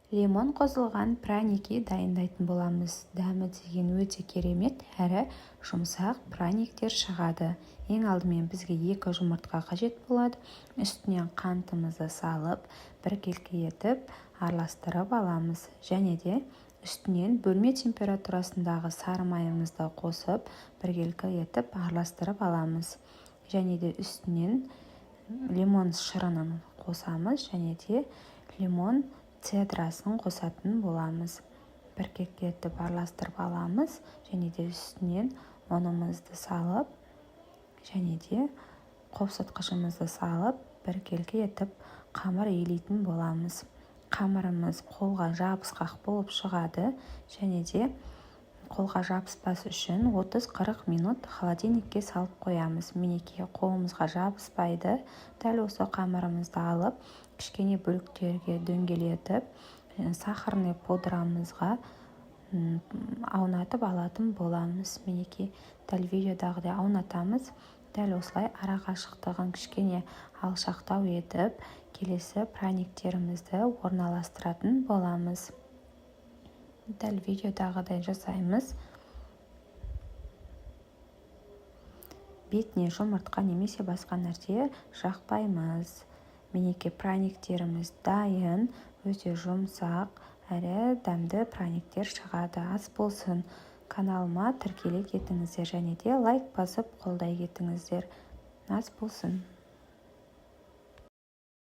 Лимон қосылған пряники дайындайтын боламыз. Дәмі деген өте керемет әрі жұмсақ пряниктер шығады. Ең алдымен бізге 2 жұмыртқа қажет болады. Үстінен қантымызды салып, біркелкі етіп араластырып аламыз. Және де үстінен бөлме температурасындағы сары майымызды қосып, біркелкі етіп араластырып аламыз. Және де үстінен лимон шырынын қосамыз, және де лимон цедрасын қосатын боламыз. Біркелкі етіп араластырып аламыз, және де үстінен ұнымызды салып, және де қосақтышымызды салып, біркелкі етіп қамыр илейтін боламыз. Қамырымыз қолға жабысқақ болып шығады, және де қолға жабыспас үшін 30-40 минут холодильникке салып қоямыз. Мінекей қолымызға жабыспайды. Дәл осы қамырымызды алып, кішкене бөліктерге дөңгелетіп, сахарный пудрамызға аунатып алатын боламыз. Мінекей дәл видеодағыдай аунатамыз. Дәл осылай ара қашықтығын кішкене алшақтау етіп, келесі пряниктерімізді орналастыратын боламыз. Дәл видеодағыдай жасаймыз. Бетіне жұмыртқа немесе басқа нәрсе жақпаймыз. Мінекей пряниктеріміз дайын, өте жұмсақ әрі дәмді пряниктер шығады. Ас болсын, каналыма тіркеле кетіңіздер, және де лайк басып қолдай кетіңіздер. Ас болсын.